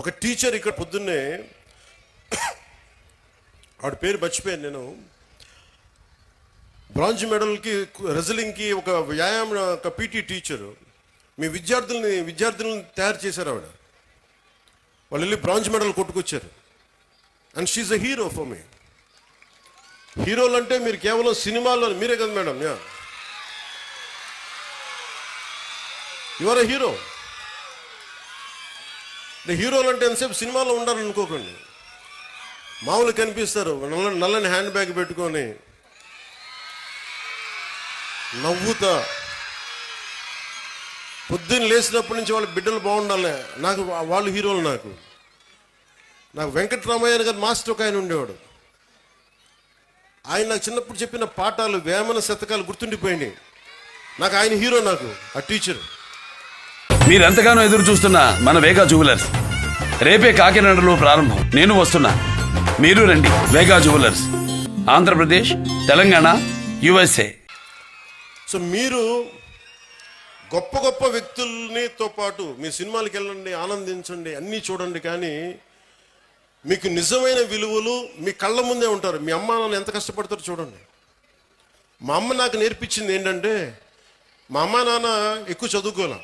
ఒక టీచర్ ఇక్కడ పొద్దున్నే ఆవిడ పేరు మర్చిపోయాను నేను. బ్రాంజ్ మెడల్కి రెజ్లింగ్కి ఒక వ్యాయామం ఒక పీటీ టీచరు మీ విద్యార్థులను తయారు చేశారు. ఆవిడ వాళ్ళు వెళ్ళి బ్రాంజ్ మెడల్ కొట్టుకొచ్చారు. And she's a hero for me. హీరోలు అంటే మీరు కేవలం సినిమాల్లో మీరే కదా మేడం, యువర్ అ హీరో. హీరోలు అంటే ఎంతసేపు సినిమాలో ఉండాలని అనుకోకండి. మామూలు కనిపిస్తారు, నల్లని హ్యాండ్ బ్యాగ్ పెట్టుకొని నవ్వుతా పొద్దున్న లేచినప్పటి నుంచి వాళ్ళ బిడ్డలు బాగుండాలి. నాకు వాళ్ళు హీరోలు. నాకు వెంకటరామయ్య గారు మాస్టర్ ఒక ఆయన ఉండేవాడు. ఆయన నాకు చిన్నప్పుడు చెప్పిన పాఠాలు వేమన శతకాలు గుర్తుండిపోయినాయి. నాకు ఆయన హీరో, నాకు ఆ టీచర్. మీరెంతగానో ఎదురు చూస్తున్న మన వేగా జ్యువెలర్స్ రేపే కాకినాడలో ప్రారంభం. నేను వస్తున్నా, మీరు రండి. Vega jewellers, Andhra Pradesh, Telangana, USA. So మీరు గొప్ప గొప్ప వ్యక్తులతో పాటు మీ సినిమాలకు వెళ్ళండి, ఆనందించండి, అన్నీ చూడండి. కానీ మీకు నిజమైన విలువలు మీ కళ్ళ ముందే ఉంటారు. మీ అమ్మ నాన్న ఎంత కష్టపడతారో చూడండి. మా అమ్మ నాకు నేర్పించింది ఏంటంటే, మా అమ్మ నాన్న ఎక్కువ చదువుకోలే.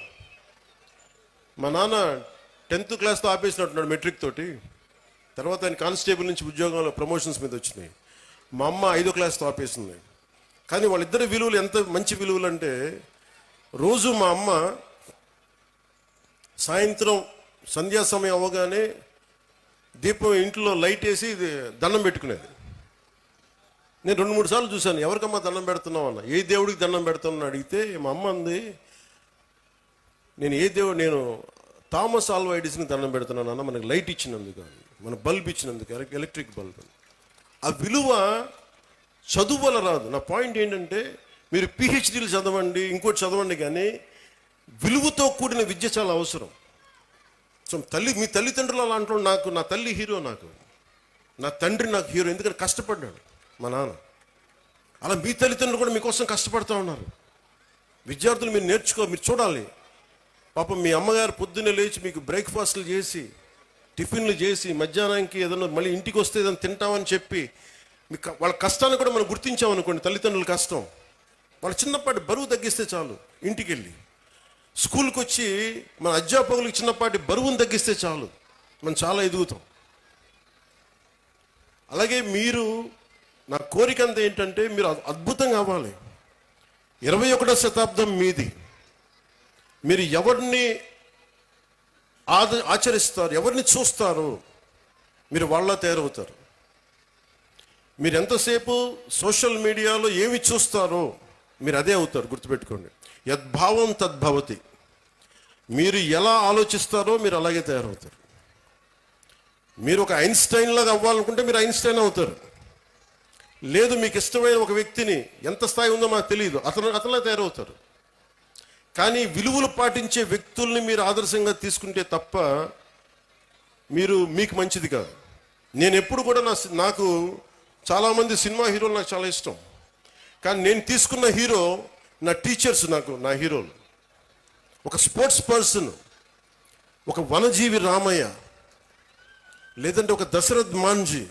మా నాన్న 10th క్లాస్తో ఆపేసినట్టున్నాడు, మెట్రిక్ తోటి. తర్వాత ఆయన కానిస్టేబుల్ నుంచి ఉద్యోగంలో ప్రమోషన్స్ మీద వచ్చినాయి. మా అమ్మ 5వ క్లాస్తో ఆపేసింది. కానీ వాళ్ళిద్దరి విలువలు ఎంత మంచి విలువలు అంటే, రోజు మా అమ్మ సాయంత్రం సంధ్యా సమయం అవ్వగానే దీపం ఇంట్లో లైట్ వేసి దండం పెట్టుకునేది. నేను 2-3 సార్లు చూశాను, ఎవరికమ్మా దండం పెడుతున్నావు అన్న. ఏ దేవుడికి దండం పెడుతున్నాను అడిగితే మా అమ్మ అంది, నేను థామస్ ఆల్వా ఎడిసన్కి దండం పెడుతున్నాను అన్న, మనకి లైట్ ఇచ్చినందుకు, మన బల్బ్ ఇచ్చినందుకు, ఎలక్ట్రిక్ బల్బ్. ఆ విలువ చదువు వల్ల రాదు. నా పాయింట్ ఏంటంటే, మీరు PhDలు చదవండి, ఇంకోటి చదవండి, కానీ విలువతో కూడిన విద్య చాలా అవసరం. సో మీ తల్లిదండ్రులు అలా అంటారు. నా తల్లి హీరో, నా తండ్రి నాకు హీరో. ఎందుకంటే కష్టపడ్డాడు మా నాన్న. అలా మీ తల్లిదండ్రులు కూడా మీకోసం కష్టపడుతూ ఉన్నారు. విద్యార్థులు మీరు మీరు చూడాలి. పాపం మీ అమ్మగారు పొద్దున్నే లేచి మీకు బ్రేక్ఫాస్ట్లు చేసి, టిఫిన్లు చేసి, మధ్యాహ్నానికి ఏదైనా మళ్ళీ ఇంటికి వస్తే ఏదైనా తింటామని చెప్పి, మీకు వాళ్ళ కష్టాన్ని కూడా మనం గుర్తించామనుకోండి. తల్లిదండ్రుల కష్టం, వాళ్ళ చిన్నపాటి బరువు తగ్గిస్తే చాలు. ఇంటికి వెళ్ళి స్కూల్కి వచ్చి మన అధ్యాపకులకు చిన్నపాటి బరువును తగ్గిస్తే చాలు, మనం చాలా ఎదుగుతాం. అలాగే మీరు, నా కోరిక అంతా ఏంటంటే, మీరు అద్భుతంగా అవ్వాలి. 21వ శతాబ్దం మీది. మీరు ఎవరిని ఆచరిస్తారు, ఎవరిని చూస్తారు, మీరు వాళ్ళ తయారవుతారు. మీరు ఎంతసేపు సోషల్ మీడియాలో ఏమి చూస్తారో మీరు అదే అవుతారు. గుర్తుపెట్టుకోండి, యద్భావం తద్భవతి. మీరు ఎలా ఆలోచిస్తారో మీరు అలాగే తయారవుతారు. మీరు ఒక ఐన్స్టైన్ లాగా అవ్వాలనుకుంటే మీరు ఐన్స్టైన్ అవుతారు. లేదు, మీకు ఇష్టమైన ఒక వ్యక్తిని, ఎంత స్థాయి ఉందో మాకు తెలియదు, అతనిలా తయారవుతారు. కానీ విలువలు పాటించే వ్యక్తుల్ని మీరు ఆదర్శంగా తీసుకుంటే తప్ప మీకు మంచిది కాదు. నేను ఎప్పుడు కూడా నాకు చాలామంది సినిమా హీరోలు నాకు చాలా ఇష్టం. కానీ నేను తీసుకున్న హీరో నా టీచర్స్, నా హీరోలు. ఒక స్పోర్ట్స్ పర్సన్, ఒక వనజీవి రామయ్య, లేదంటే ఒక దశరథ్ మాంజీ.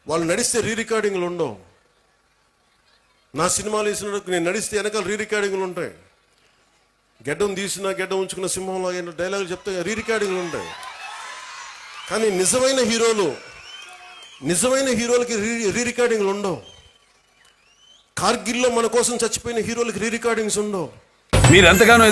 వాళ్ళు నడిస్తే రికార్డింగ్లు ఉండవు. నా సినిమాలు వేసినప్పుడు నేను నడిస్తే వెనకాల రికార్డింగ్లు ఉంటాయి. గెడ్డం తీసినా గెడ్డం ఉంచుకున్న సింహంలో డైలాగులు చెప్తే రికార్డింగ్లు ఉంటాయి. కానీ నిజమైన హీరోలకి రికార్డింగ్లు ఉండవు. కార్గిల్లో మన కోసం చచ్చిపోయిన హీరోలకి రికార్డింగ్స్ ఉండవు. మీరెంతగానో